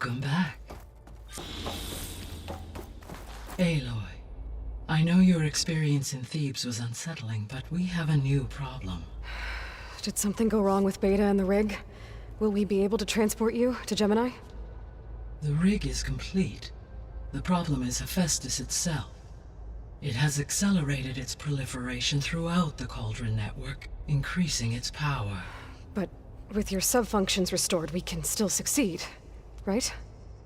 Welcome back. Aloy, I know your experience in Thebes was unsettling, but we have a new problem. Did something go wrong with Beta and the rig? Will we be able to transport you to Gemini? The rig is complete. The problem is Hephaestus itself. It has accelerated its proliferation throughout the Cauldron network, increasing its power. But with your subfunctions restored, we can still succeed, right?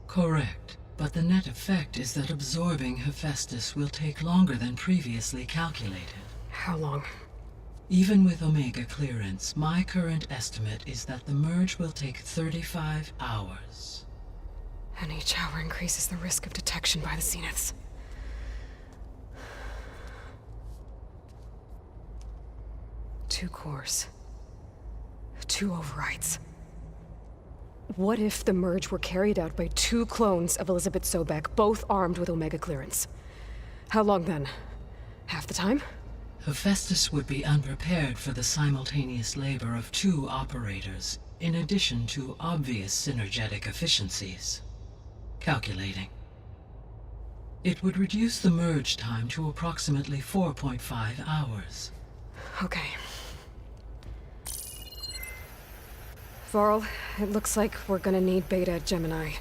Correct. But the net effect is that absorbing Hephaestus will take longer than previously calculated. How long? Even with Omega clearance, my current estimate is that the merge will take 35 hours. And each hour increases the risk of detection by the Zeniths. Two cores. Two overrides. What if the merge were carried out by two clones of Elizabeth Sobek, both armed with Omega clearance? How long then? Half the time? Hephaestus would be unprepared for the simultaneous labor of two operators, in addition to obvious synergetic efficiencies. Calculating. It would reduce the merge time to approximately 4.5 hours. Okay. Varl, it looks like we're gonna need Beta at Gemini.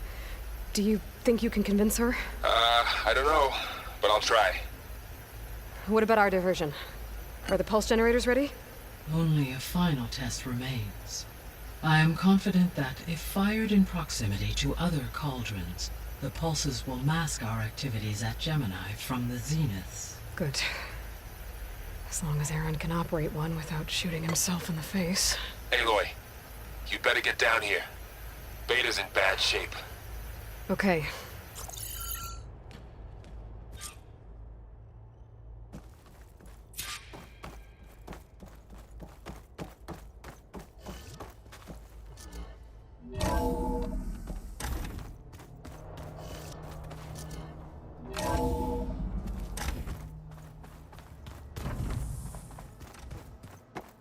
Do you think you can convince her? I don't know, but I'll try. What about our diversion? Are the pulse generators ready? Only a final test remains. I am confident that if fired in proximity to other cauldrons, the pulses will mask our activities at Gemini from the Zeniths. Good. As long as Aaron can operate one without shooting himself in the face. Aloy, you better get down here. Beta's in bad shape. Okay.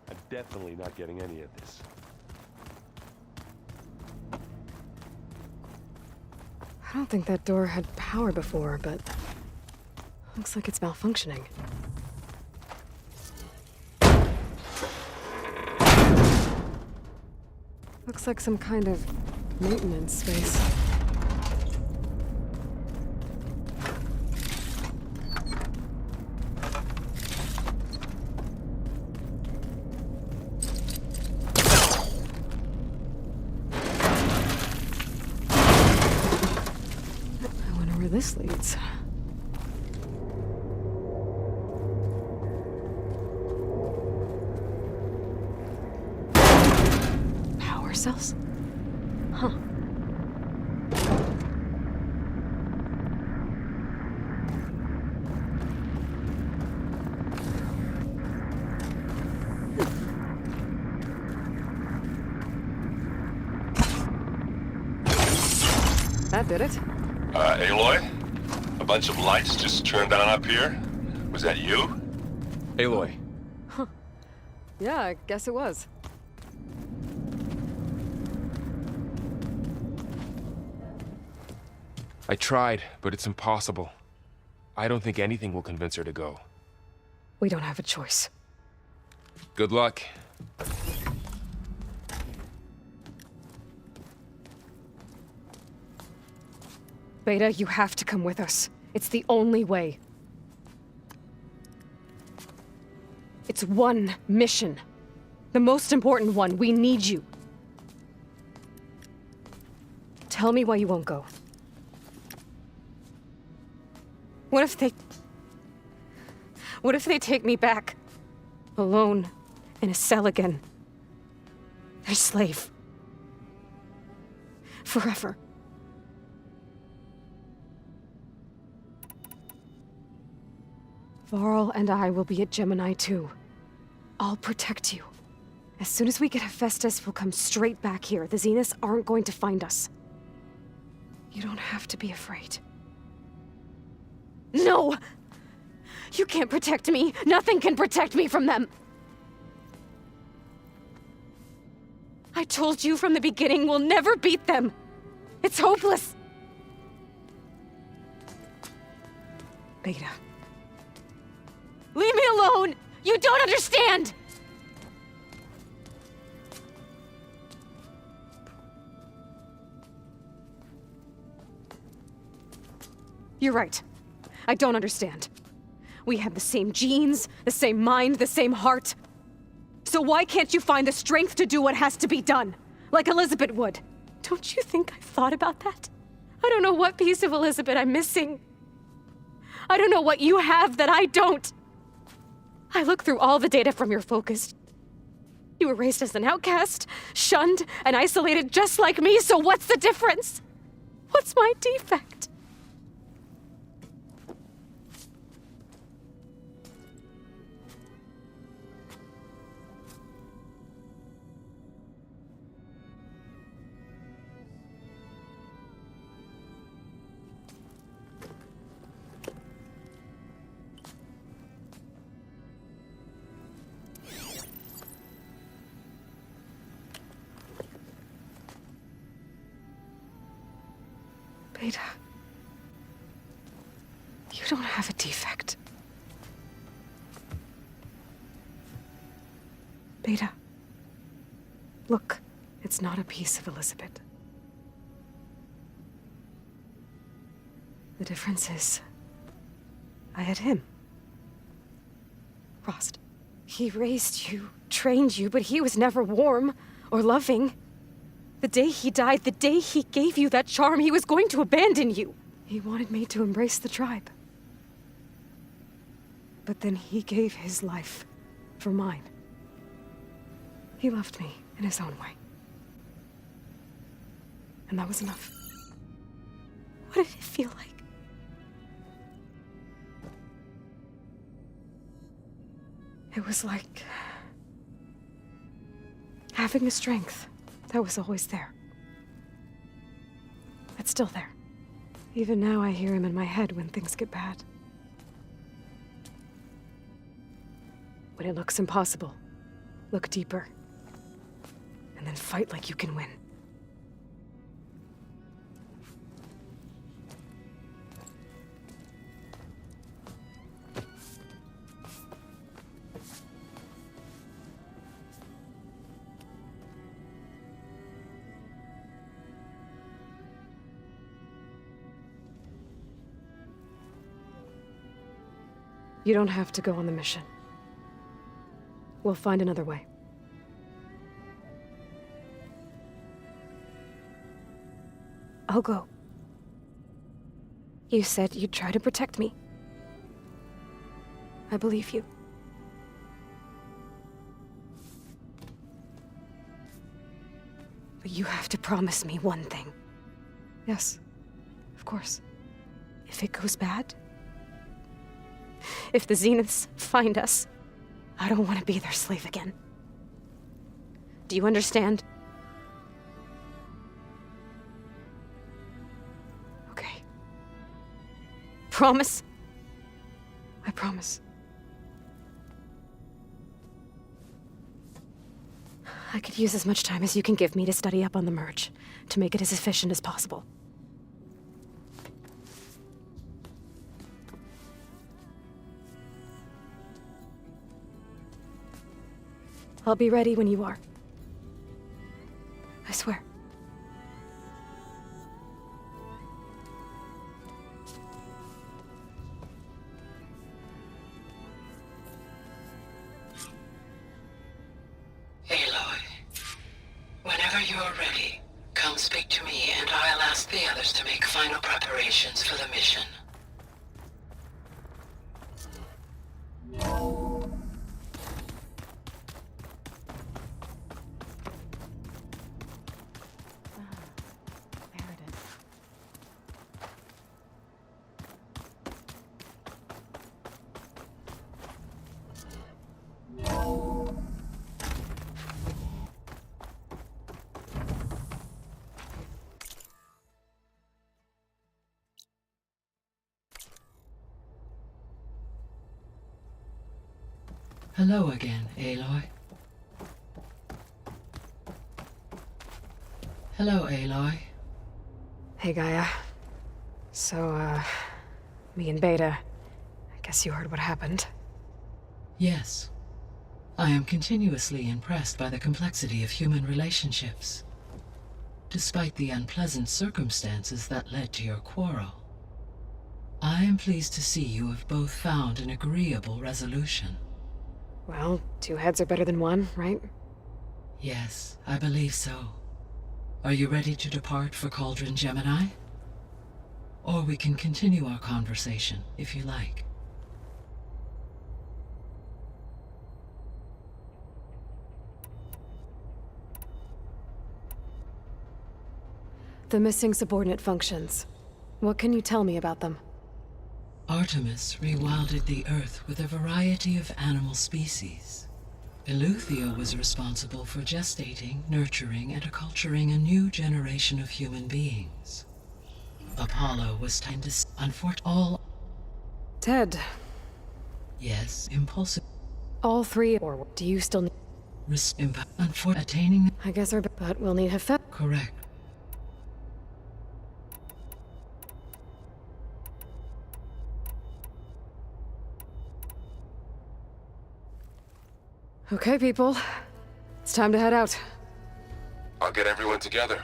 I'm definitely not getting any of this. I don't think that door had power before, but looks like it's malfunctioning. Looks like some kind of maintenance space. This leads. Power cells? Huh. That did it. Aloy? A bunch of lights just turned on up here? Was that you? Aloy. Yeah, I guess it was. I tried, but it's impossible. I don't think anything will convince her to go. We don't have a choice. Good luck. Beta, you have to come with us. It's the only way. It's one mission. The most important one. We need you. Tell me why you won't go. What if they take me back? Alone, in a cell again. Their slave. Forever. Varl and I will be at Gemini too. I'll protect you. As soon as we get Hephaestus, we'll come straight back here. The Zeniths aren't going to find us. You don't have to be afraid. No! You can't protect me. Nothing can protect me from them. I told you from the beginning, we'll never beat them. It's hopeless! Beta. Leave me alone! You don't understand! You're right. I don't understand. We have the same genes, the same mind, the same heart. So why can't you find the strength to do what has to be done? Like Elizabeth would. Don't you think I've thought about that? I don't know what piece of Elizabeth I'm missing. I don't know what you have that I don't. I look through all the data from your focus. You were raised as an outcast, shunned, and isolated just like me, so what's the difference? What's my defect? Beta, you don't have a defect. Beta, look, it's not a piece of Elizabeth. The difference is, I had him. Rost. He raised you, trained you, but he was never warm or loving. The day he died, the day he gave you that charm, he was going to abandon you. He wanted me to embrace the tribe. But then he gave his life for mine. He loved me in his own way. And that was enough. What did it feel like? It was like having a strength that was always there. It's still there. Even now I hear him in my head when things get bad. When it looks impossible, look deeper. And then fight like you can win. You don't have to go on the mission. We'll find another way. I'll go. You said you'd try to protect me. I believe you. But you have to promise me one thing. Yes, of course. If it goes bad, if the Zeniths find us, I don't want to be their slave again. Do you understand? Okay. Promise? I promise. I could use as much time as you can give me to study up on the merge, to make it as efficient as possible. I'll be ready when you are. I swear. Aloy, whenever you're ready, come speak to me and I'll ask the others to make final preparations for the mission. Hello again, Aloy. Hello, Aloy. Hey, Gaia. So, me and Beta, I guess you heard what happened. Yes. I am continuously impressed by the complexity of human relationships. Despite the unpleasant circumstances that led to your quarrel, I am pleased to see you have both found an agreeable resolution. Well, two heads are better than one, right? Yes, I believe so. Are you ready to depart for Cauldron Gemini? Or we can continue our conversation, if you like. The missing subordinate functions. What can you tell me about them? Artemis rewilded the Earth with a variety of animal species. Eleuthia was responsible for gestating, nurturing, and acculturating a new generation of human beings. Apollo was trying to all... Ted. Yes, impulsive... All three, or do you still need... for attaining... I guess our... But we'll need Hephaestus. Correct. Okay, people. It's time to head out. I'll get everyone together.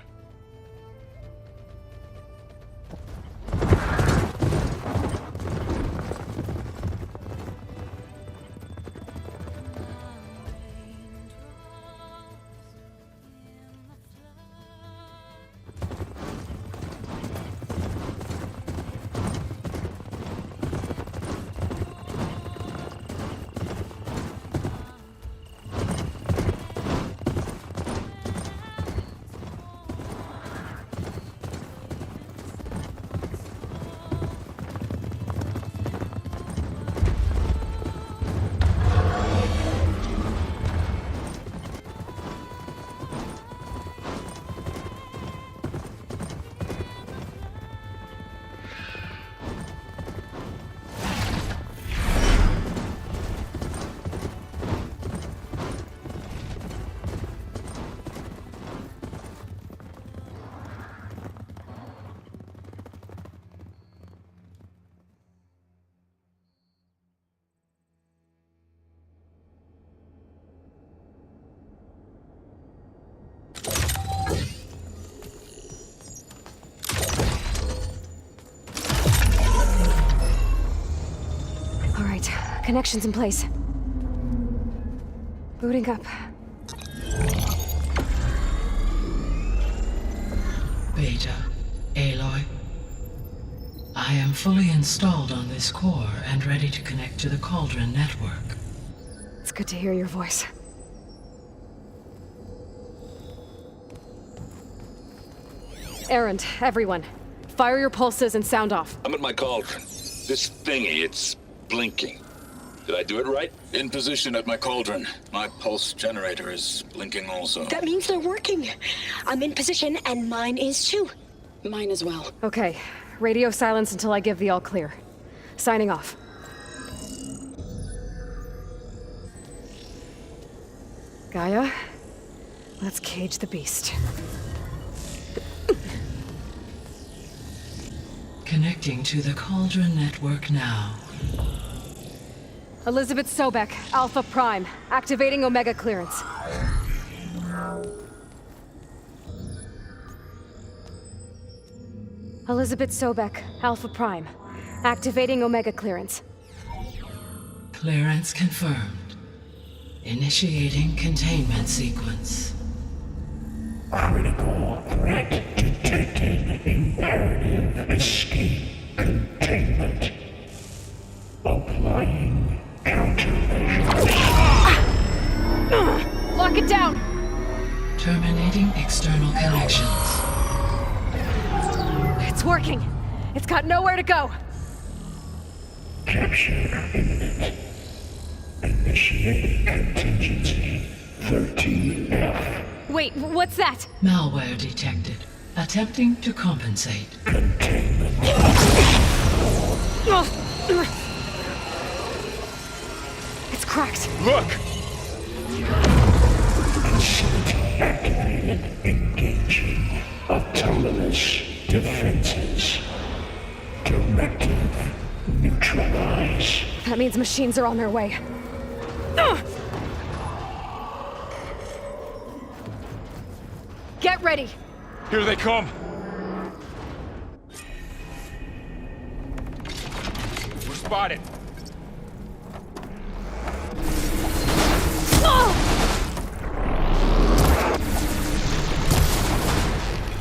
Connections in place. Booting up. Beta, Aloy. I am fully installed on this core and ready to connect to the Cauldron network. It's good to hear your voice. Errand, everyone. Fire your pulses and sound off. I'm at my cauldron. This thingy, it's blinking. Did I do it right? In position at my cauldron. My pulse generator is blinking also. That means they're working. I'm in position, and mine is too. Mine as well. Okay. Radio silence until I give the all clear. Signing off. Gaia, let's cage the beast. Connecting to the Cauldron network now. Elizabeth Sobek, Alpha Prime, activating Omega clearance. Elizabeth Sobek, Alpha Prime, activating Omega clearance. Clearance confirmed. Initiating containment sequence. Critical threat detected. Imperative escape containment. Applying countermeasures. Lock it down! Terminating external connections. It's working! It's got nowhere to go! Capture imminent. Initiating contingency 13F. Wait, what's that? Malware detected. Attempting to compensate. Containment. It's cracked. Look! Facility activated. Engaging autonomous Defenses. Directive. Neutralize. That means machines are on their way. Get ready! Here they come! We're spotted!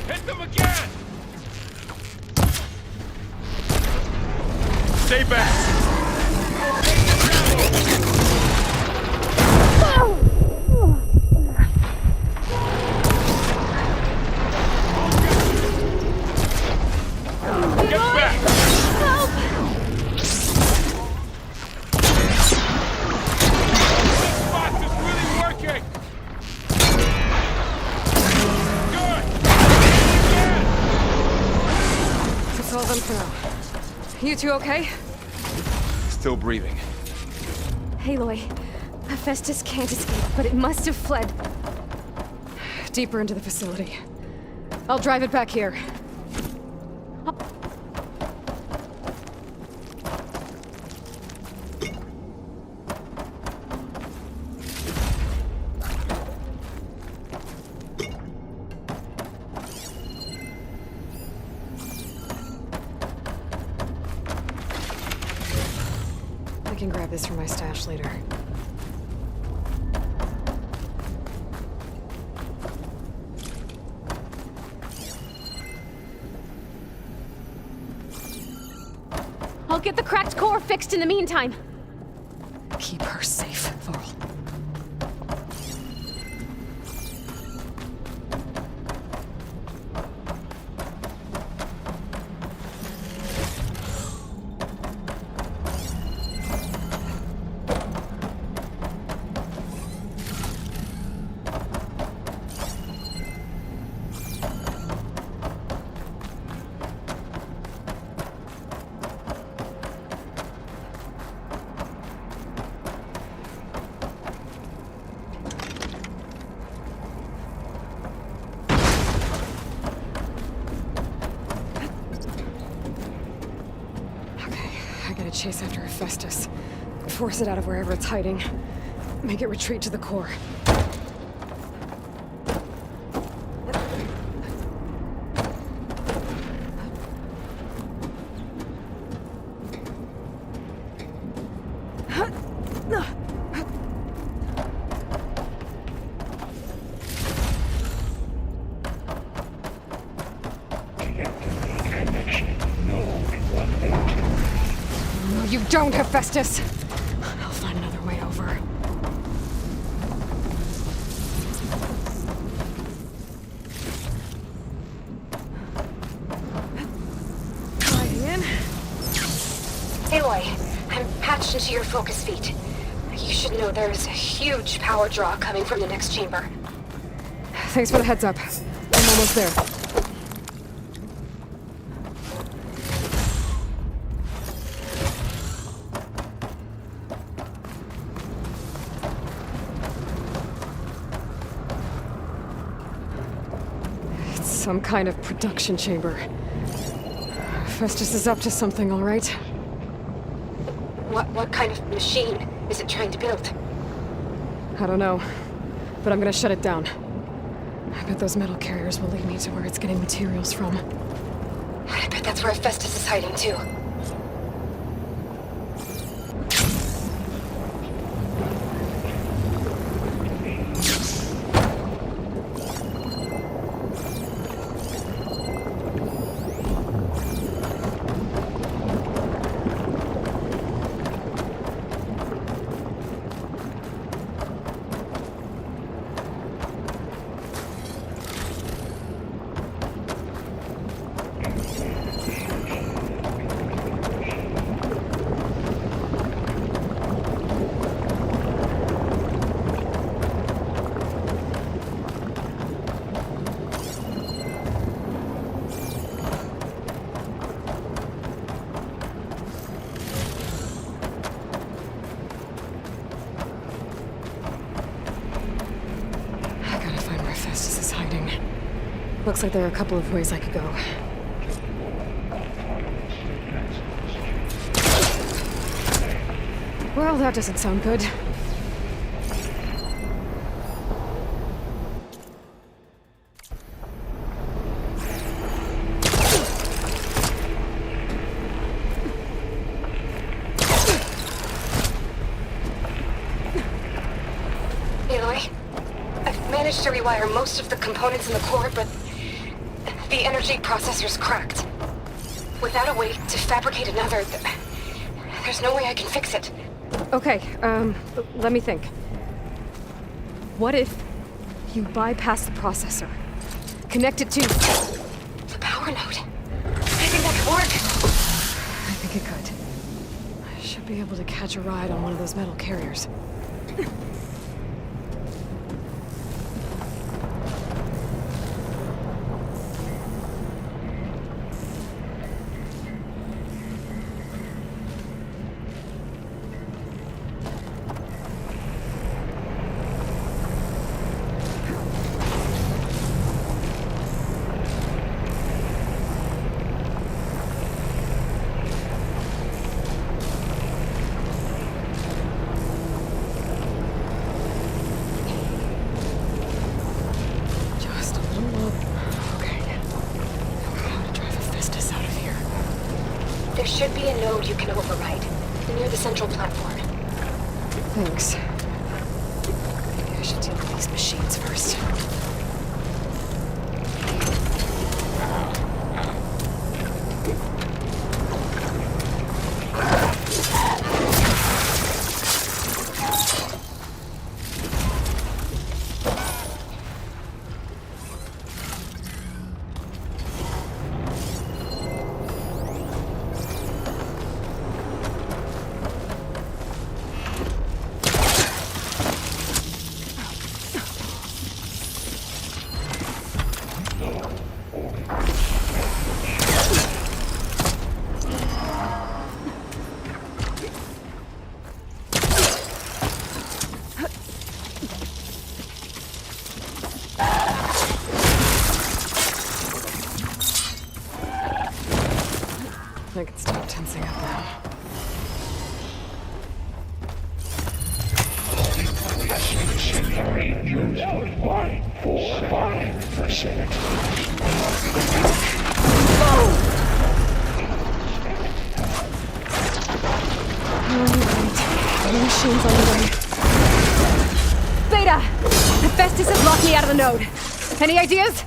Hit them again! Stay back! Get back! Help! This box is really working! Good! That's all done for now. You two okay? Still breathing. Aloy, Hephaestus can't escape, but it must have fled deeper into the facility. I'll drive it back here. I can grab this from my stash later. I'll get the cracked core fixed in the meantime. Keep her safe, Varl. Chase after Hephaestus. Force it out of wherever it's hiding. Make it retreat to the core. You don't, Hephaestus! I'll find another way over. Gliding in. Aloy, I'm patched into your focus feed. You should know there's a huge power draw coming from the next chamber. Thanks for the heads up. I'm almost there. Some kind of production chamber. Festus is up to something, all right? What kind of machine is it trying to build? I don't know, but I'm gonna shut it down. I bet those metal carriers will lead me to where it's getting materials from. I bet that's where Festus is hiding too. Looks like there are a couple of ways I could go. Well, that doesn't sound good. Aloy, I've managed to rewire most of the components in the core, but the energy processor's cracked. Without a way to fabricate another, there's no way I can fix it. Okay, let me think. What if you bypass the processor? Connect it to... The power node. I think that could work. I think it could. I should be able to catch a ride on one of those metal carriers. Just a little okay. How to drive Hephaestus out of here. There should be a node you can override, near the central platform. Thanks. Maybe I should deal with these machines first. I can stop tensing up now. Use 1.45%. The machine's on the way. Beta! Hephaestus has locked me out of the node. Any ideas?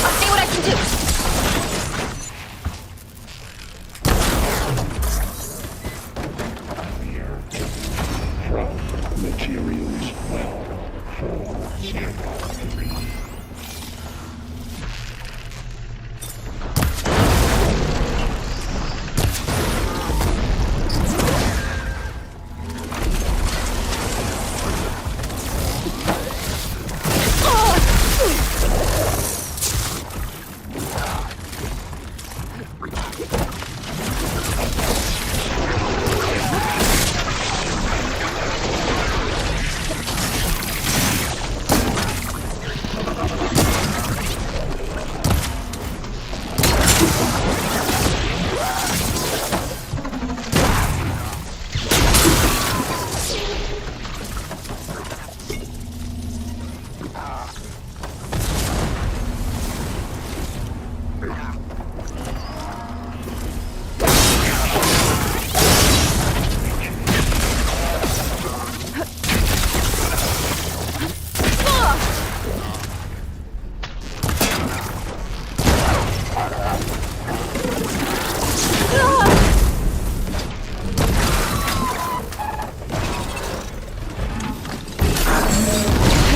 I'll see what I can do. From materials well for 3.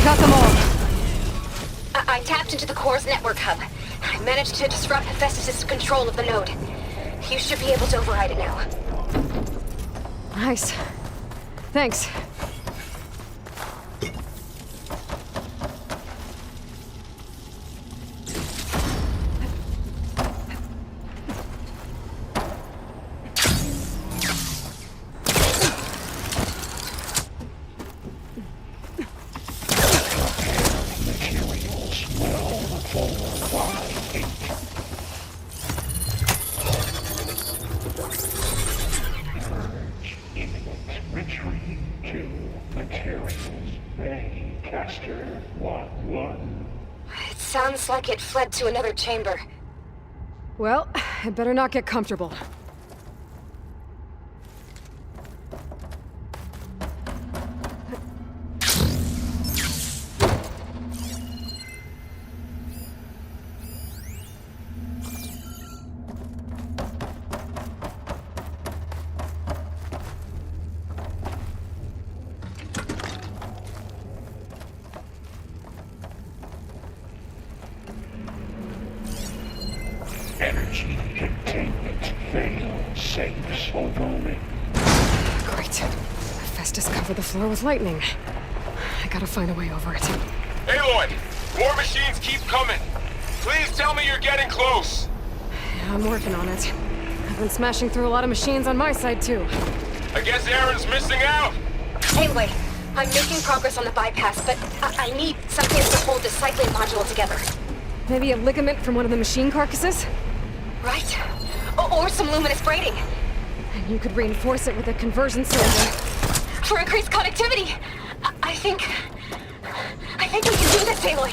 Got them all. I tapped into the core's network hub. I managed to disrupt Hephaestus' control of the node. You should be able to override it now. Nice. Thanks. Faster, 1-1. It sounds like it fled to another chamber. Well, I better not get comfortable. Energy containment failed. Saves overring. Great. Hephaestus covered the floor with lightning. I gotta find a way over it. Aloy! More machines keep coming! Please tell me you're getting close! Yeah, I'm working on it. I've been smashing through a lot of machines on my side, too. I guess Aaron's missing out! Anyway, I'm making progress on the bypass, but I need something to hold the cycling module together. Maybe a ligament from one of the machine carcasses? Right? Or some luminous braiding. And you could reinforce it with a conversion cylinder. For increased connectivity! I think we can do this, Aloy!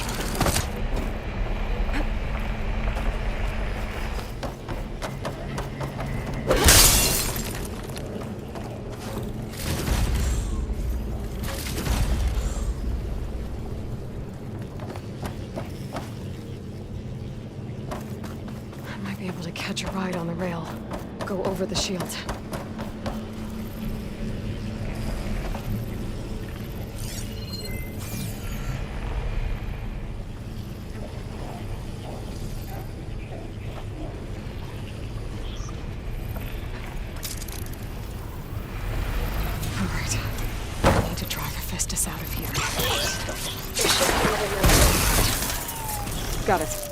I might be able to catch a ride on the rail. Go over the shield. Alright. I need to drive Hephaestus out of here. There should be another node. Got it.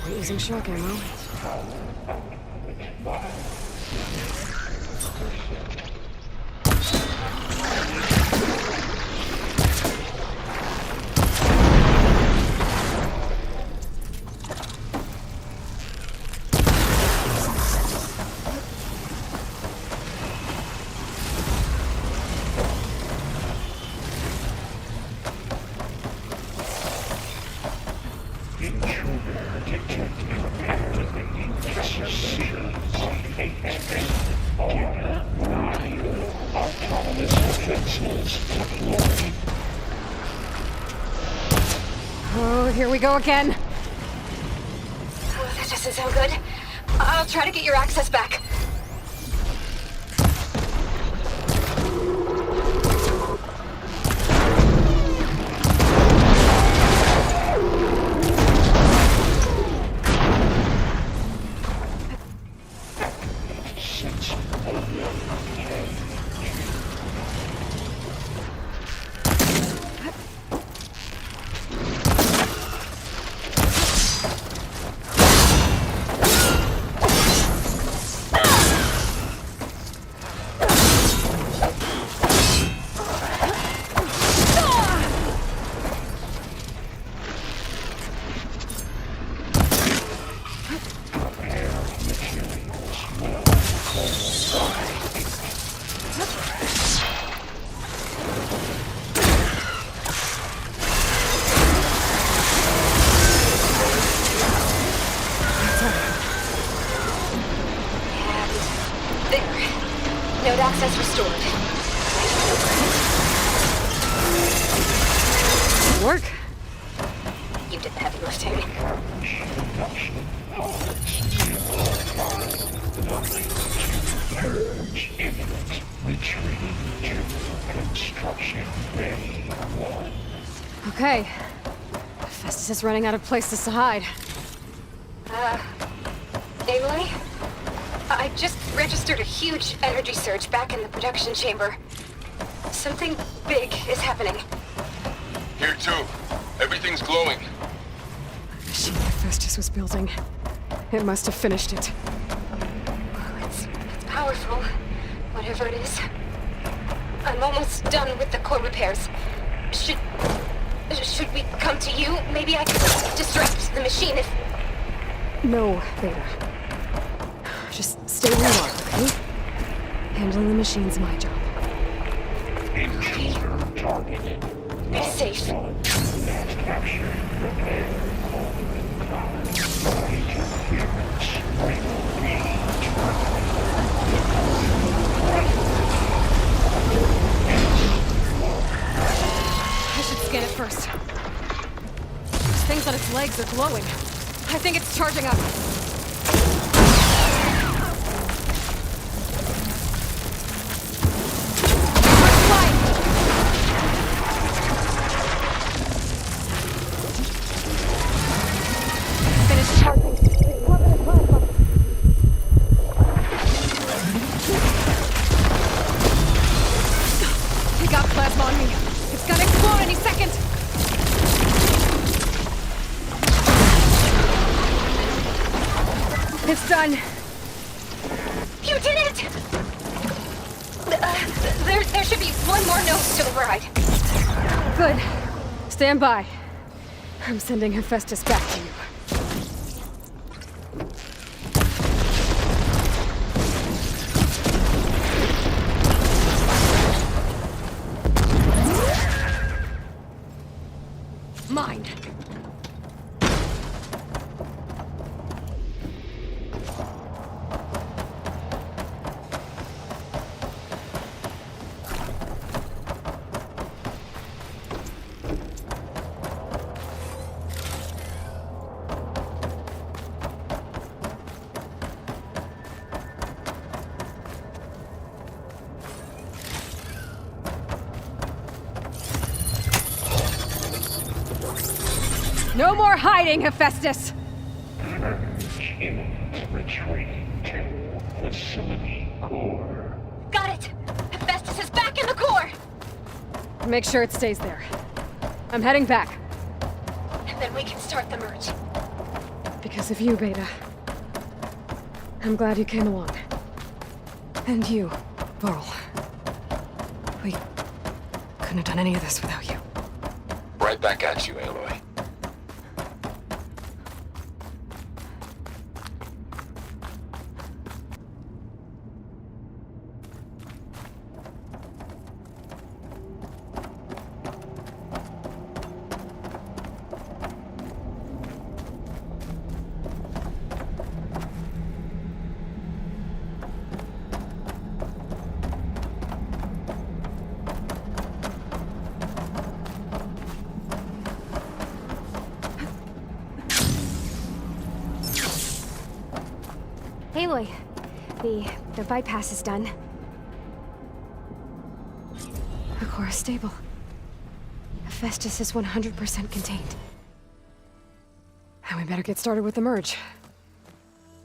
We're using shock ammo. Intruder detected. Activating XeSS 8. Gear 9. Autonomous defenses deployed. Oh, here we go again. Oh, that doesn't sound good. I'll try to get your access back. Node access restored. Work? You did the heavy lifting. Purge imminent. Retreating to construction bay 1. Okay. Hephaestus is running out of places to hide. Aloy? I just registered a huge energy surge back in the production chamber. Something big is happening. Here too. Everything's glowing. The machine Hephaestus was building. It must have finished it. It's powerful, whatever it is. I'm almost done with the core repairs. Should we come to you? Maybe I can distract the machine if... No, Beta. Just stay where you are, okay? Handling the machine's my job. Intruder targeted. Safe. Fast capture. Prepare. Interference. I should scan it first. Those things on its legs are glowing. I think it's charging up. Finish charging. He got plasma on me. It's gonna explode any second. It's done. You did it! There should be one more node to override. Good. Stand by. I'm sending Hephaestus back to you. Mine. No more hiding, Hephaestus! Purge imminent retreat to facility core. Got it! Hephaestus is back in the core! Make sure it stays there. I'm heading back. And then we can start the merge. Because of you, Beta. I'm glad you came along. And you, Varl. We couldn't have done any of this without you. Right back at you, Aloy. Aloy, the bypass is done. The core is stable. Hephaestus is 100% contained. And we better get started with the merge.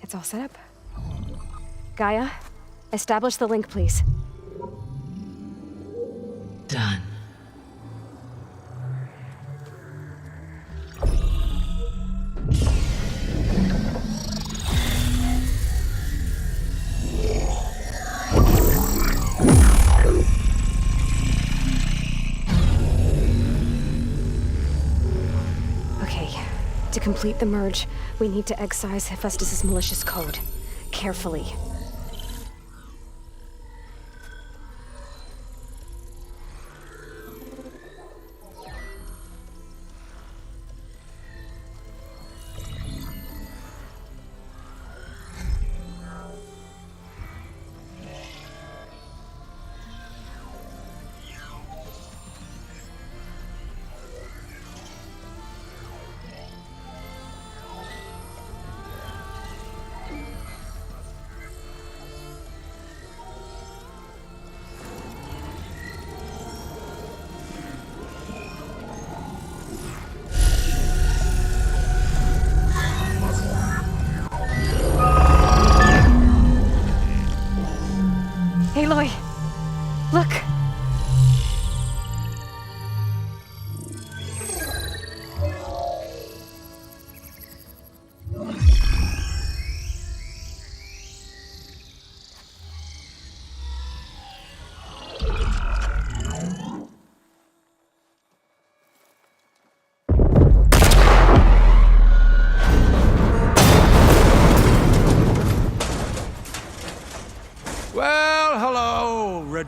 It's all set up. Gaia, establish the link, please. Done. To complete the merge, we need to excise Hephaestus' malicious code. Carefully.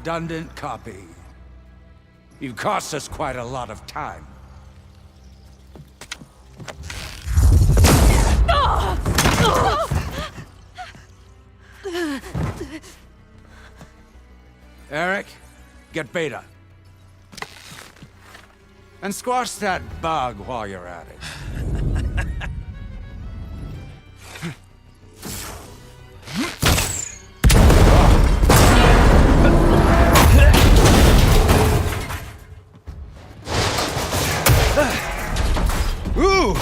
redundant copy. You've cost us quite a lot of time. Eric, get Beta. And squash that bug while you're at it. Ooh!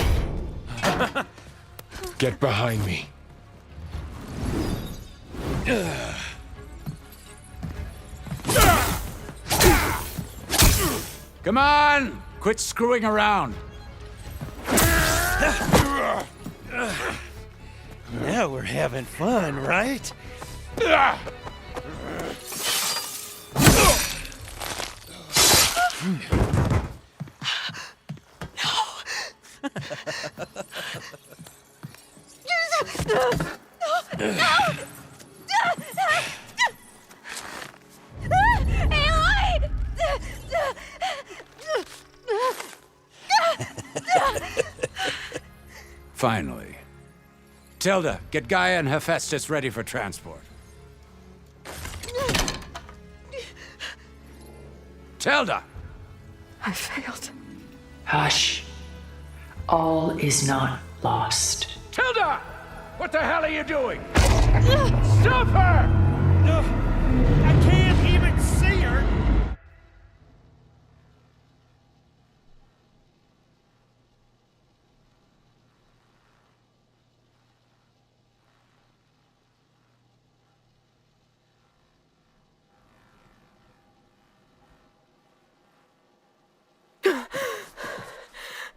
Get behind me. Come on! Quit screwing around. Now we're having fun, right? Finally. Tilda, get Gaia and Hephaestus ready for transport. Tilda! I failed. Hush. All is not lost. Tilda! What the hell are you doing? Stop her! No, I can't even see her.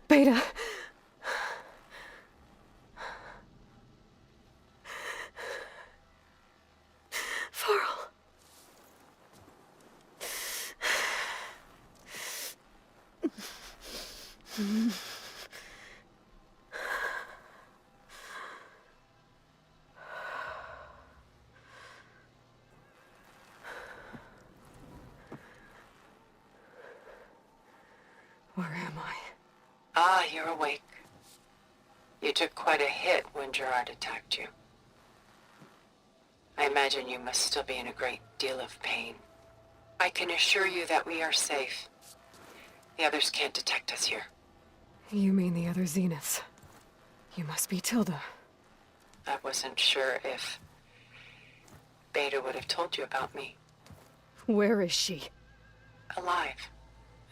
Beta. Farrell. Where am I? Ah, you're awake. You took quite a hit when Gerard attacked you. I imagine you must still be in a great deal of pain. I can assure you that we are safe. The others can't detect us here. You mean the other Zeniths? You must be Tilda. I wasn't sure if Beta would have told you about me. Where is she? Alive.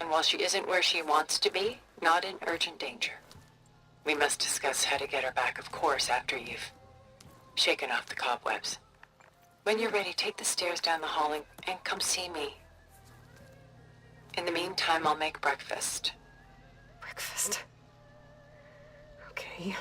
And while she isn't where she wants to be, not in urgent danger. We must discuss how to get her back, of course, after you've shaken off the cobwebs. When you're ready, take the stairs down the hall and come see me. In the meantime, I'll make breakfast. Breakfast. Okay.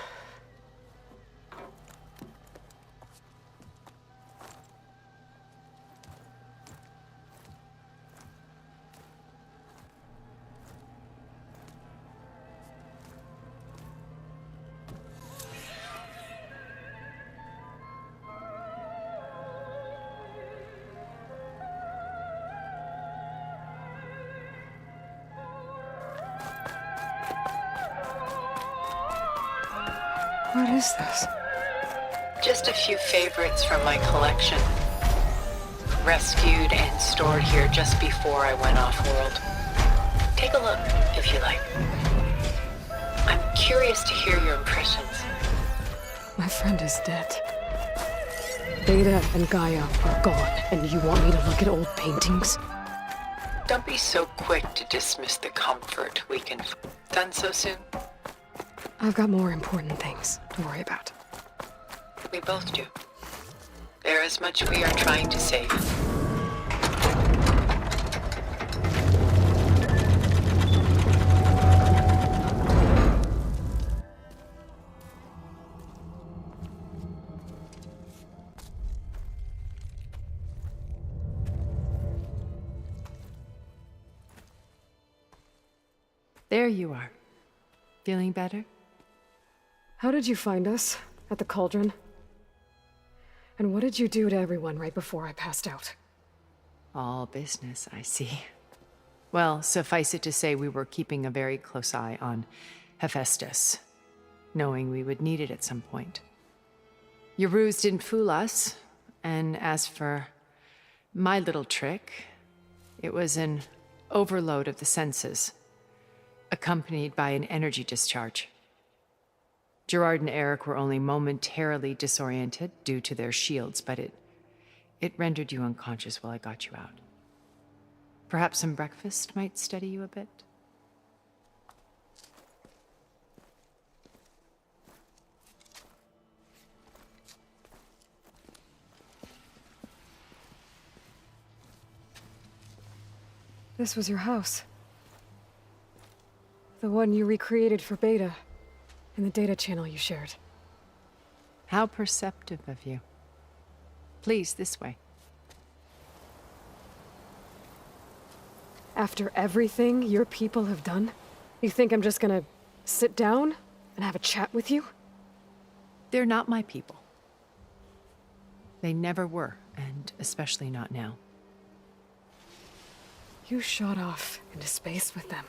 What is this? Just a few favorites from my collection. Rescued and stored here just before I went off-world. Take a look, if you like. I'm curious to hear your impressions. My friend is dead. Beta and Gaia are gone, and you want me to look at old paintings? Don't be so quick to dismiss the comfort we can... Done so soon? I've got more important things to worry about. We both do. There is much we are trying to save. There you are. Feeling better? How did you find us? At the cauldron? And what did you do to everyone right before I passed out? All business, I see. Well, suffice it to say we were keeping a very close eye on Hephaestus, knowing we would need it at some point. Your ruse didn't fool us, and as for my little trick, it was an overload of the senses, accompanied by an energy discharge. Gerard and Eric were only momentarily disoriented due to their shields, but it rendered you unconscious while I got you out. Perhaps some breakfast might steady you a bit? This was your house. The one you recreated for Beta, in the data channel you shared. How perceptive of you. Please, this way. After everything your people have done, you think I'm just gonna sit down and have a chat with you? They're not my people. They never were, and especially not now. You shot off into space with them,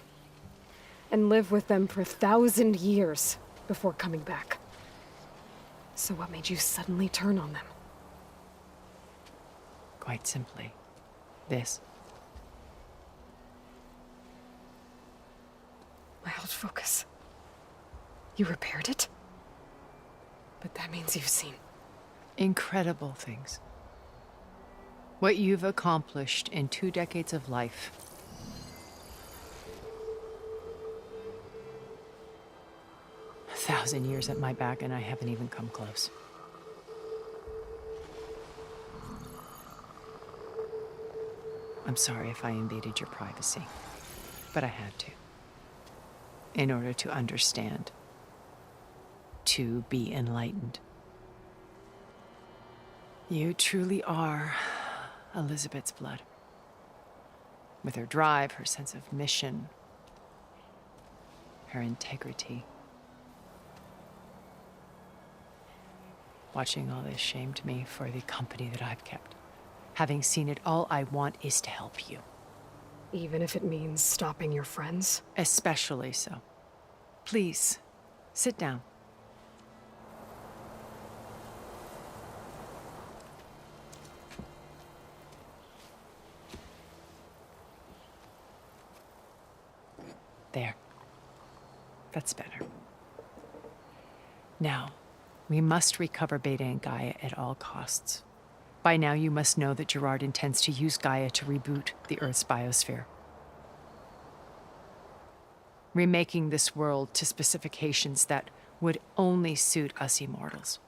and lived with them for 1,000 years before coming back. So what made you suddenly turn on them? Quite simply, this. My old focus. You repaired it? But that means you've seen incredible things. What you've accomplished in 2 decades of life. A 1,000 years at my back, and I haven't even come close. I'm sorry if I invaded your privacy, but I had to. In order to understand. To be enlightened. You truly are Elizabeth's blood. With her drive, her sense of mission, her integrity. Watching all this shamed me for the company that I've kept. Having seen it, all I want is to help you. Even if it means stopping your friends? Especially so. Please, sit down. There. That's better. Now, we must recover Beta and Gaia at all costs. By now, you must know that Gerard intends to use Gaia to reboot the Earth's biosphere. Remaking this world to specifications that would only suit us immortals.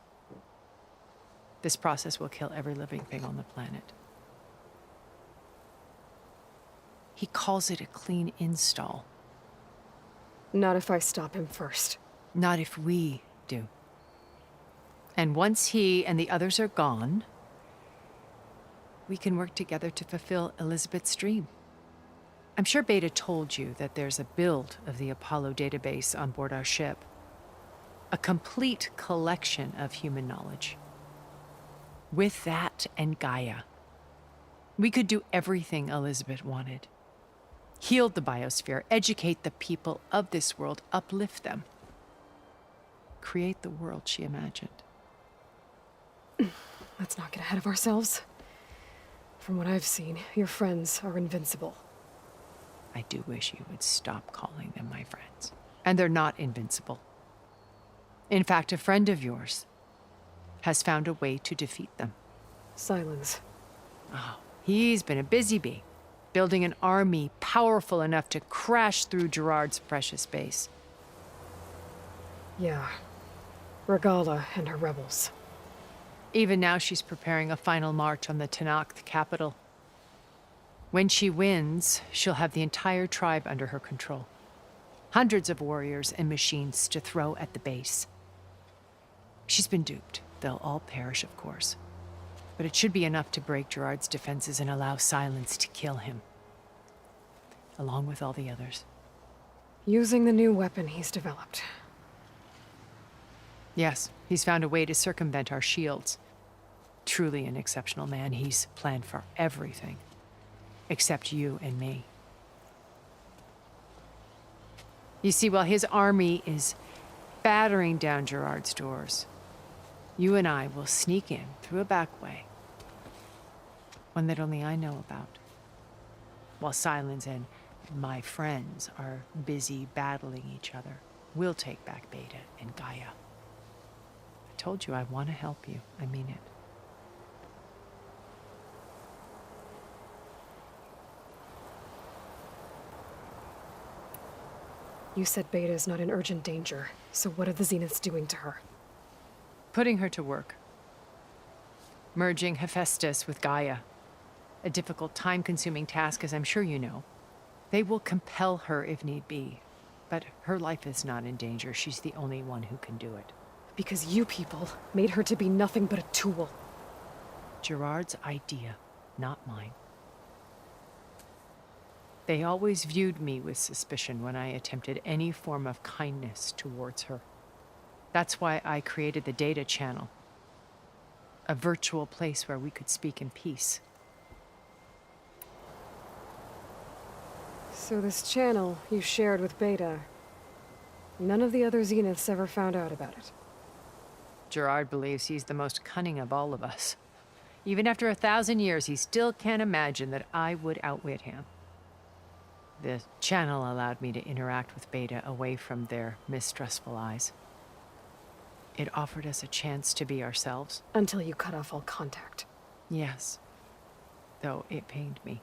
This process will kill every living thing on the planet. He calls it a clean install. Not if I stop him first. Not if we do. And once he and the others are gone, we can work together to fulfill Elizabeth's dream. I'm sure Beta told you that there's a build of the Apollo database on board our ship. A complete collection of human knowledge. With that and Gaia, we could do everything Elizabeth wanted. Heal the biosphere, educate the people of this world, uplift them. Create the world she imagined. Let's not get ahead of ourselves. From what I've seen, your friends are invincible. I do wish you would stop calling them my friends. And they're not invincible. In fact, a friend of yours has found a way to defeat them. Silence. Oh, he's been a busy bee, building an army powerful enough to crash through Gerard's precious base. Yeah. Regala and her rebels. Even now, she's preparing a final march on the Tenakth capital. When she wins, she'll have the entire tribe under her control. Hundreds of warriors and machines to throw at the base. She's been duped. They'll all perish, of course. But it should be enough to break Gerard's defenses and allow Silence to kill him. Along with all the others. Using the new weapon he's developed. Yes, he's found a way to circumvent our shields. Truly an exceptional man. He's planned for everything. except you and me. You see, while his army is battering down Gerard's doors, you and I will sneak in through a back way, one that only I know about, while Silence and my friends are busy battling each other. We'll take back Beta and Gaia. I told you I want to help you. I mean it. You said Beta is not in urgent danger, so what are the Zeniths doing to her? Putting her to work. Merging Hephaestus with Gaia. A difficult, time-consuming task, as I'm sure you know. They will compel her if need be, but her life is not in danger. She's the only one who can do it. Because you people made her to be nothing but a tool. Gerard's idea, not mine. They always viewed me with suspicion when I attempted any form of kindness towards her. That's why I created the data channel. A virtual place where we could speak in peace. So this channel you shared with Beta, none of the other Zeniths ever found out about it. Gerard believes he's the most cunning of all of us. Even after 1,000 years, he still can't imagine that I would outwit him. The channel allowed me to interact with Beta away from their mistrustful eyes. It offered us a chance to be ourselves. Until you cut off all contact. Yes, though it pained me.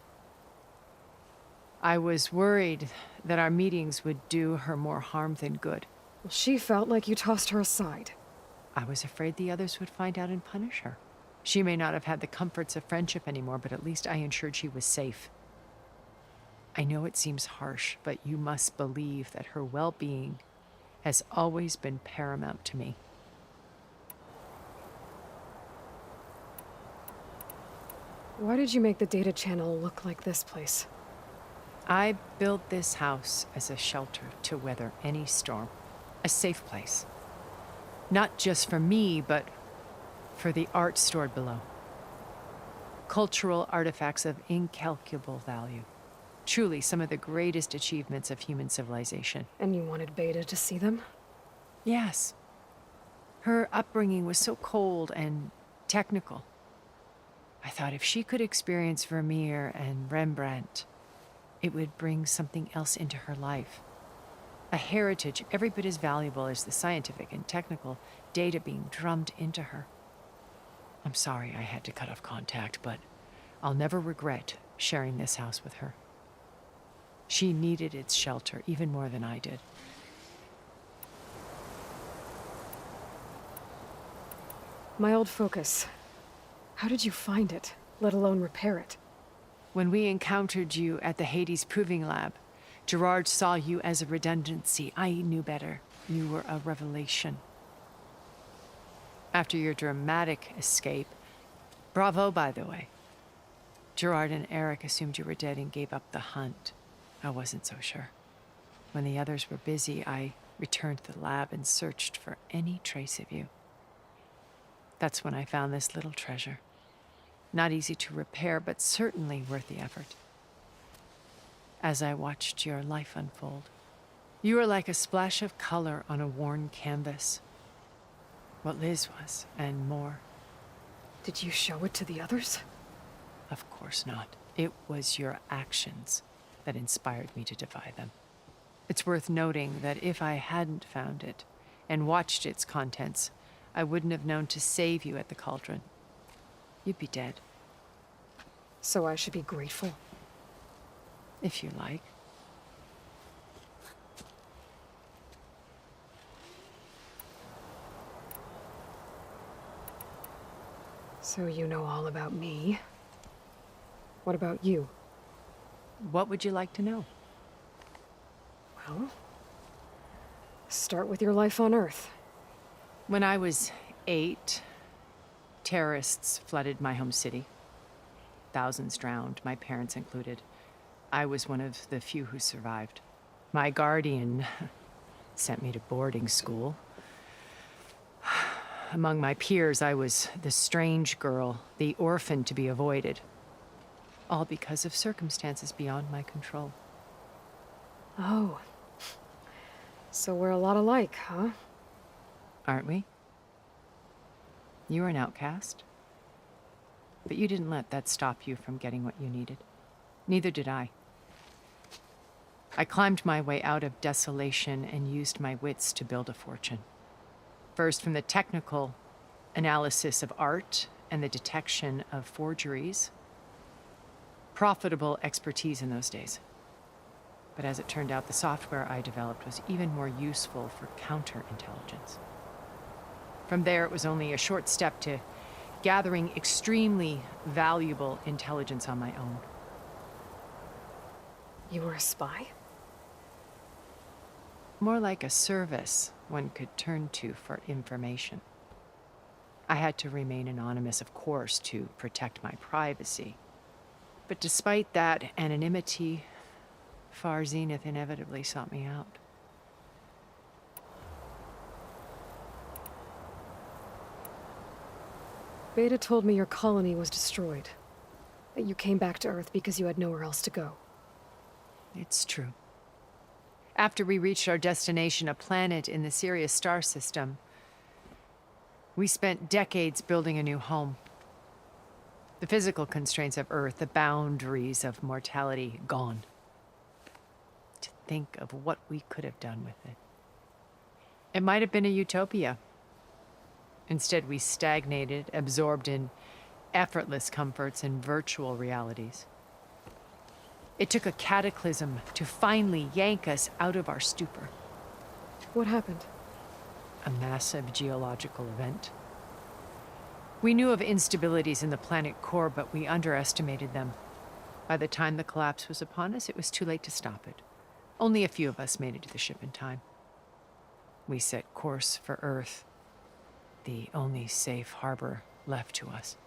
I was worried that our meetings would do her more harm than good. Well, she felt like you tossed her aside. I was afraid the others would find out and punish her. She may not have had the comforts of friendship anymore, but at least I ensured she was safe. I know it seems harsh, but you must believe that her well-being has always been paramount to me. Why did you make the data channel look like this place? I built this house as a shelter to weather any storm. A safe place. Not just for me, but for the art stored below. Cultural artifacts of incalculable value. Truly some of the greatest achievements of human civilization. And you wanted Beta to see them? Yes. Her upbringing was so cold and technical. I thought if she could experience Vermeer and Rembrandt, it would bring something else into her life. A heritage every bit as valuable as the scientific and technical data being drummed into her. I'm sorry I had to cut off contact, but I'll never regret sharing this house with her. She needed its shelter even more than I did. My old focus. How did you find it, let alone repair it? When we encountered you at the Hades Proving Lab, Gerard saw you as a redundancy. I knew better. You were a revelation. After your dramatic escape, bravo, by the way. Gerard and Eric assumed you were dead and gave up the hunt. I wasn't so sure. When the others were busy, I returned to the lab and searched for any trace of you. That's when I found this little treasure. Not easy to repair, but certainly worth the effort. As I watched your life unfold, you were like a splash of color on a worn canvas. What Liz was, and more. Did you show it to the others? Of course not. It was your actions that inspired me to defy them. It's worth noting that if I hadn't found it and watched its contents, I wouldn't have known to save you at the cauldron. You'd be dead. So I should be grateful? If you like. So you know all about me. What about you? What would you like to know? Well, start with your life on Earth. When I was 8, terrorists flooded my home city. Thousands drowned, my parents included. I was one of the few who survived. My guardian sent me to boarding school. Among my peers, I was the strange girl, the orphan to be avoided. all because of circumstances beyond my control. Oh. So we're a lot alike, huh? Aren't we? You were an outcast. But you didn't let that stop you from getting what you needed. Neither did I. I climbed my way out of desolation and used my wits to build a fortune. First from the technical analysis of art and the detection of forgeries. Profitable expertise in those days. But as it turned out, the software I developed was even more useful for counterintelligence. From there, it was only a short step to gathering extremely valuable intelligence on my own. You were a spy? More like a service one could turn to for information. I had to remain anonymous, of course, to protect my privacy. But despite that anonymity, Far Zenith inevitably sought me out. Beta told me your colony was destroyed. That you came back to Earth because you had nowhere else to go. It's true. After we reached our destination, a planet in the Sirius star system, we spent decades building a new home. The physical constraints of Earth, the boundaries of mortality, gone. To think of what we could have done with it. It might have been a utopia. Instead, we stagnated, absorbed in effortless comforts and virtual realities. It took a cataclysm to finally yank us out of our stupor. What happened? A massive geological event. We knew of instabilities in the planet core, but we underestimated them. By the time the collapse was upon us, it was too late to stop it. Only a few of us made it to the ship in time. We set course for Earth, the only safe harbor left to us.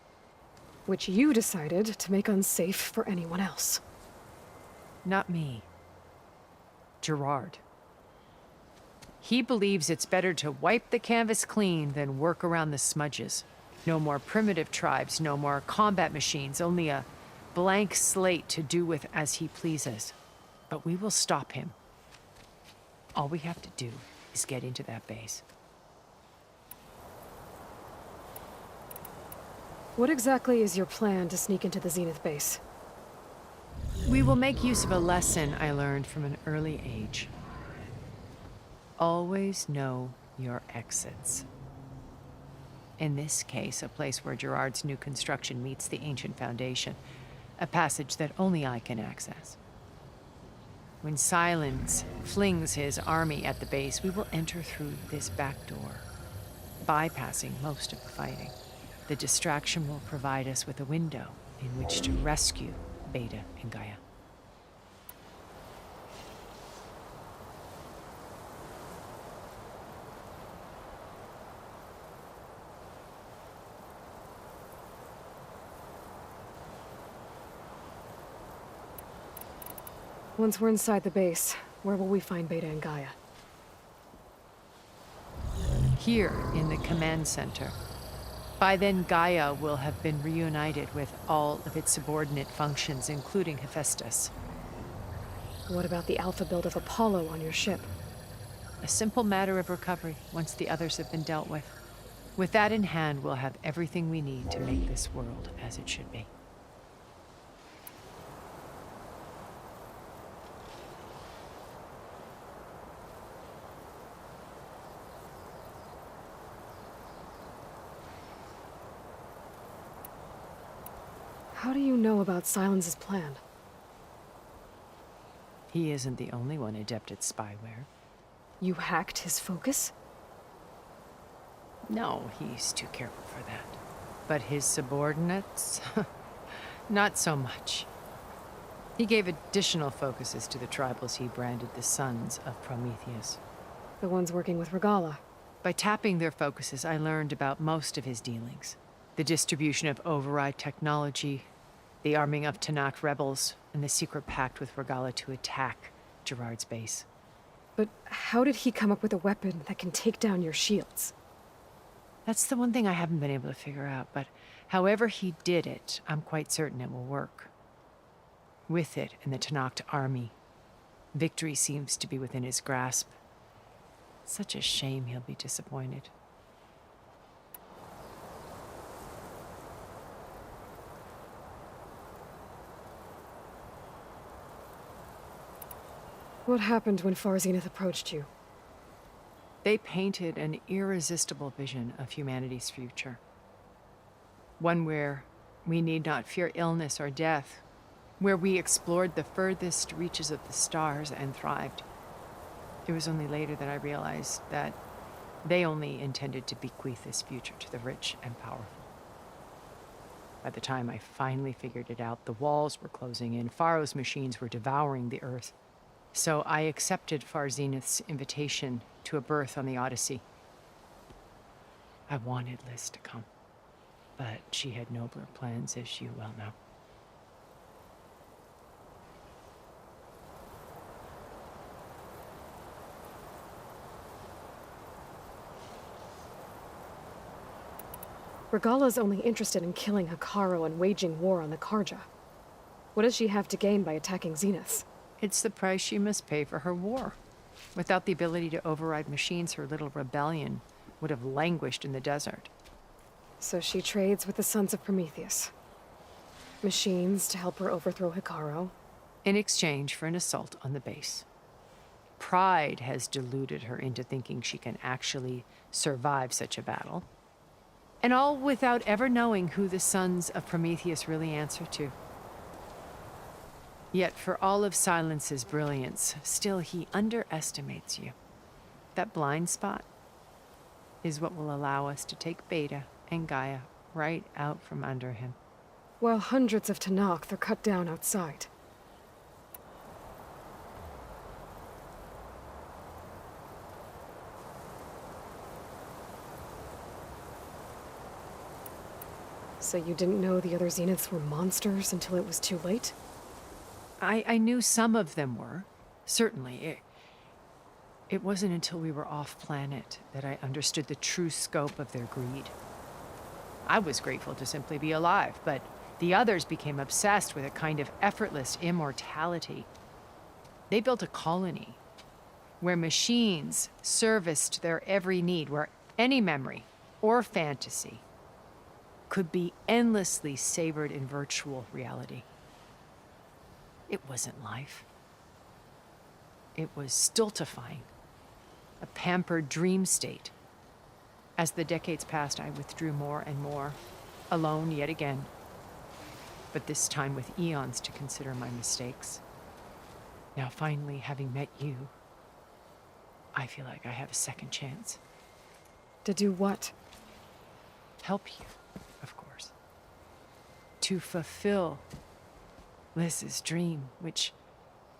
Which you decided to make unsafe for anyone else. Not me. Gerard. He believes it's better to wipe the canvas clean than work around the smudges. No more primitive tribes, no more combat machines, only a blank slate to do with as he pleases. But we will stop him. All we have to do is get into that base. What exactly is your plan to sneak into the Zenith base? We will make use of a lesson I learned from an early age. Always know your exits. In this case, a place where Gerard's new construction meets the ancient foundation, a passage that only I can access. When Silence flings his army at the base, we will enter through this back door, bypassing most of the fighting. The distraction will provide us with a window in which to rescue Beta and Gaia. Once we're inside the base, where will we find Beta and Gaia? Here in the command center. By then, Gaia will have been reunited with all of its subordinate functions, including Hephaestus. What about the alpha build of Apollo on your ship? A simple matter of recovery once the others have been dealt with. With that in hand, we'll have everything we need to make this world as it should be. How do you know about Silence's plan? He isn't the only one adept at spyware. You hacked his focus? No, he's too careful for that. But his subordinates? Not so much. He gave additional focuses to the tribals he branded the Sons of Prometheus. The ones working with Regala. By tapping their focuses, I learned about most of his dealings. The distribution of override technology, the arming of Tanakh rebels, and the secret pact with Regala to attack Gerard's base. But how did he come up with a weapon that can take down your shields? That's the one thing I haven't been able to figure out, but however he did it, I'm quite certain it will work. with it and the Tenakth army. Victory seems to be within his grasp. Such a shame he'll be disappointed. What happened when Far Zenith approached you? They painted an irresistible vision of humanity's future. One where we need not fear illness or death, where we explored the furthest reaches of the stars and thrived. It was only later that I realized that they only intended to bequeath this future to the rich and powerful. By the time I finally figured it out, the walls were closing in, Pharaoh's machines were devouring the Earth. So I accepted Far Zenith's invitation to a berth on the Odyssey. I wanted Liz to come, but she had nobler plans, as you well know. Regala's only interested in killing Hekarro and waging war on the Karja. What does she have to gain by attacking Zenith? It's the price she must pay for her war. Without the ability to override machines, her little rebellion would have languished in the desert. So she trades with the Sons of Prometheus. Machines to help her overthrow Hekarro. In exchange for an assault on the base. Pride has deluded her into thinking she can actually survive such a battle. And all without ever knowing who the Sons of Prometheus really answer to. Yet for all of Silence's brilliance, still he underestimates you. That blind spot is what will allow us to take Beta and Gaia right out from under him. While hundreds of Tenakth are cut down outside. So you didn't know the other Zeniths were monsters until it was too late? I knew some of them were, certainly. It wasn't until we were off-planet that I understood the true scope of their greed. I was grateful to simply be alive, but the others became obsessed with a kind of effortless immortality. They built a colony where machines serviced their every need, where any memory or fantasy could be endlessly savored in virtual reality. It wasn't life. It was stultifying, a pampered dream state. As the decades passed, I withdrew more and more, alone yet again, but this time with eons to consider my mistakes. Now finally, having met you, I feel like I have a second chance. To do what? Help you, of course. To fulfill Liz's dream, which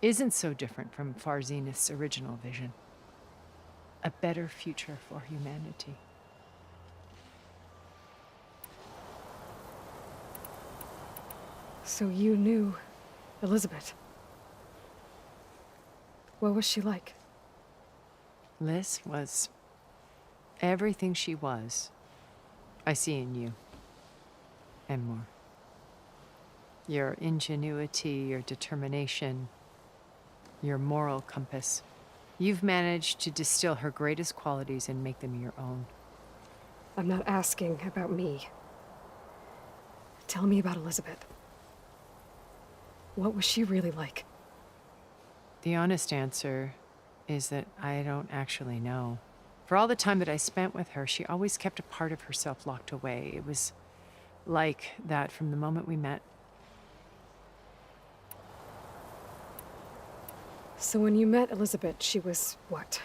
isn't so different from Far Zenith's original vision. A better future for humanity. So you knew Elizabeth. What was she like? Liz was everything she was. I see in you. And more. Your ingenuity, your determination, your moral compass. You've managed to distill her greatest qualities and make them your own. I'm not asking about me. Tell me about Elizabeth. What was she really like? The honest answer is that I don't actually know. For all the time that I spent with her, she always kept a part of herself locked away. It was like that from the moment we met. So when you met Elizabeth, she was what?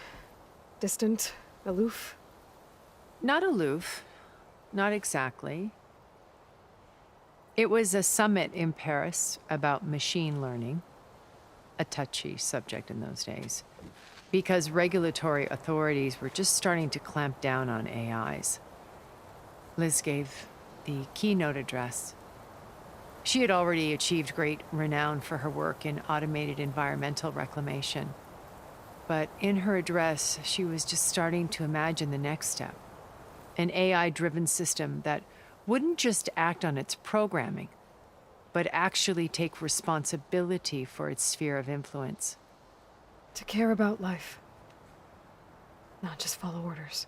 Distant? Aloof? Not aloof. Not exactly. It was a summit in Paris about machine learning, a touchy subject in those days, because regulatory authorities were just starting to clamp down on AIs. Liz gave the keynote address. She had already achieved great renown for her work in automated environmental reclamation. But in her address, she was just starting to imagine the next step. An AI-driven system that wouldn't just act on its programming, but actually take responsibility for its sphere of influence. To care about life. Not just follow orders.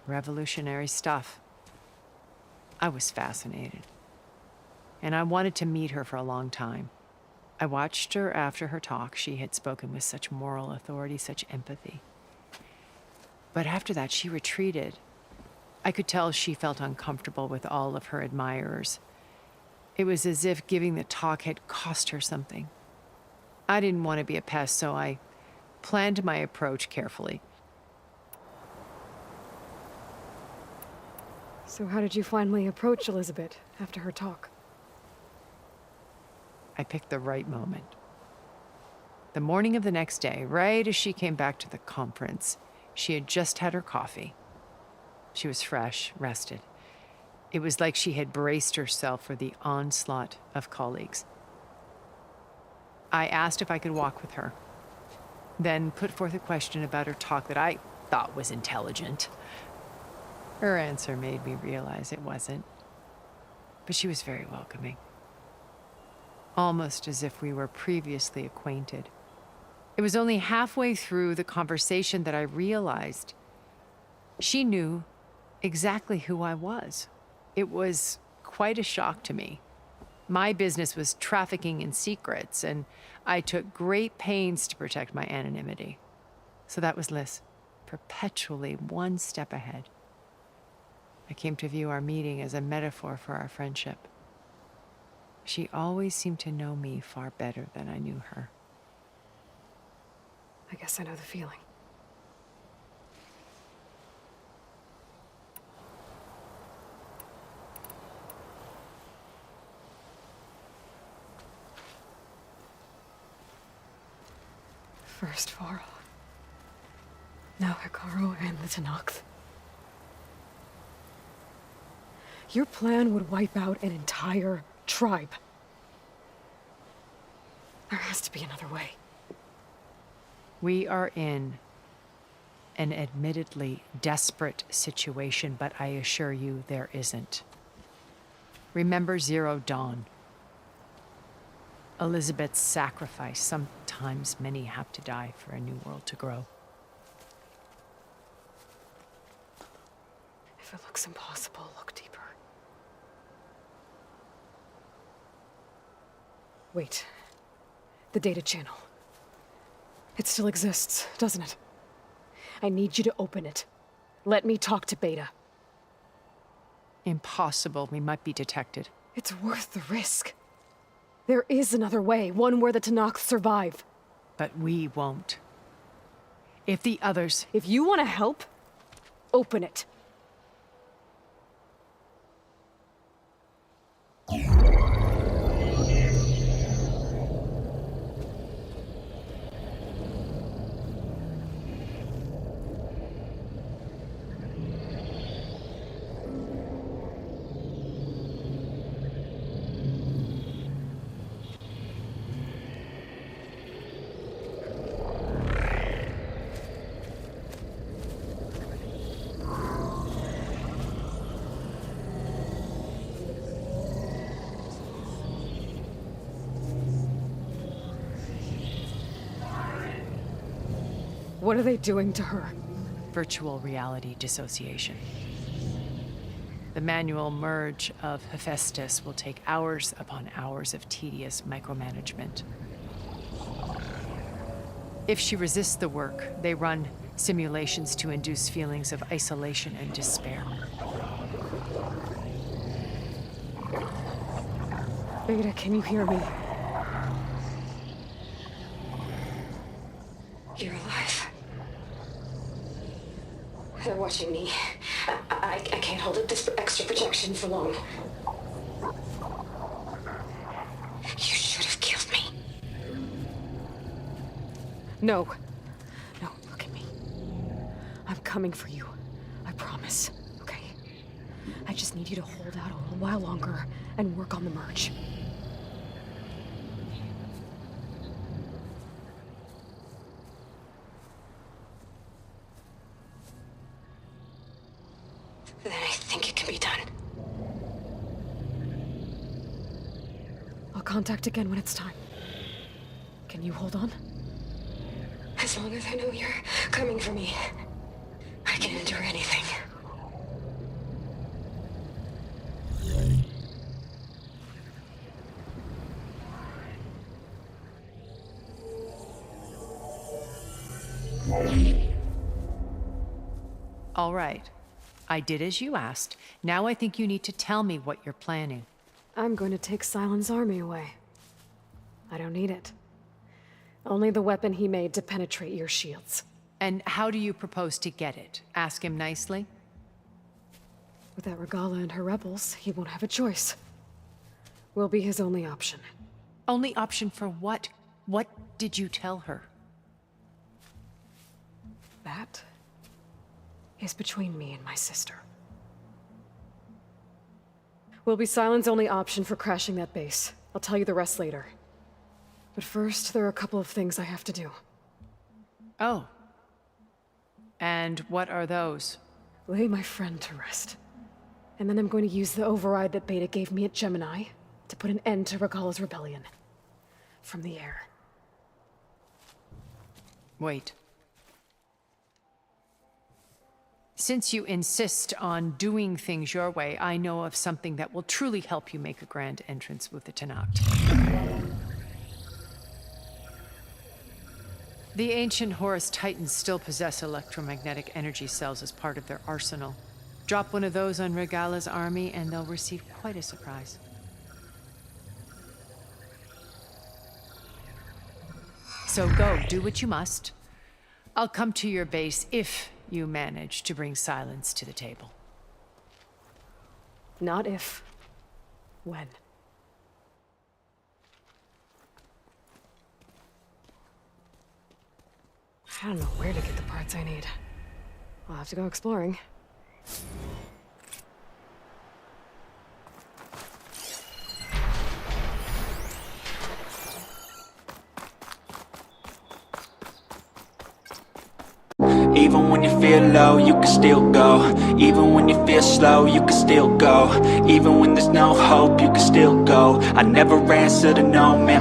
Revolutionary stuff. I was fascinated. And I wanted to meet her for a long time. I watched her after her talk. She had spoken with such moral authority, such empathy. But after that, she retreated. I could tell she felt uncomfortable with all of her admirers. It was as if giving the talk had cost her something. I didn't want to be a pest, so I planned my approach carefully. So how did you finally approach Elizabeth after her talk? I picked the right moment. The morning of the next day, right as she came back to the conference, she had just had her coffee. She was fresh, rested. It was like she had braced herself for the onslaught of colleagues. I asked if I could walk with her, then put forth a question about her talk that I thought was intelligent. Her answer made me realize it wasn't, but she was very welcoming. Almost as if we were previously acquainted. It was only halfway through the conversation that I realized she knew exactly who I was. It was quite a shock to me. My business was trafficking in secrets, and I took great pains to protect my anonymity. So that was Liz, perpetually one step ahead. I came to view our meeting as a metaphor for our friendship. She always seemed to know me far better than I knew her. I guess I know the feeling. First Varl. Now Hikaru and the Tenakth. Your plan would wipe out an entire tribe. There has to be another way. We are in an admittedly desperate situation, but I assure you there isn't. Remember Zero Dawn. Elizabeth's sacrifice. Sometimes many have to die for a new world to grow. If it looks impossible, look deeper. Wait. The data channel. It still exists, doesn't it? I need you to open it. Let me talk to Beta. Impossible. We might be detected. It's worth the risk. There is another way, one where the Tenakth survive. But we won't. If the others... If you want to help, open it. What are they doing to her? Virtual reality dissociation. The manual merge of Hephaestus will take hours upon hours of tedious micromanagement. If she resists the work, they run simulations to induce feelings of isolation and despair. Beta, can you hear me? You're alive. They're watching me. I can't hold up this extra protection for long. You should have killed me. No. No, look at me. I'm coming for you. I promise, okay? I just need you to hold out a little while longer and work on the merge. Then I think it can be done. contact again when it's time. Can you hold on? As long as I know you're coming for me, I can endure anything. All right. I did as you asked. Now I think you need to tell me what you're planning. I'm going to take Sylens' army away. I don't need it. Only the weapon he made to penetrate your shields. And how do you propose to get it? Ask him nicely? Without Regala and her rebels, he won't have a choice. We'll be his only option. Only option for what? What did you tell her? That is between me and my sister. Will be Sylens' only option for crashing that base. I'll tell you the rest later. But first, there are a couple of things I have to do. Oh. And what are those? Lay my friend to rest. And then I'm going to use the override that Beta gave me at Gemini to put an end to Regala's rebellion. From the air. Wait. Since you insist on doing things your way, I know of something that will truly help you make a grand entrance with the Tenakth. The ancient Horus Titans still possess electromagnetic energy cells as part of their arsenal. Drop one of those on Regala's army and they'll receive quite a surprise. So go, do what you must. I'll come to your base if you manage to bring Sylens to the table. Not if. When. I don't know where to get the parts I need. I'll have to go exploring. Even when you feel low, you can still go. Even when you feel slow, you can still go. Even when there's no hope, you can still go. I never answer to no, man,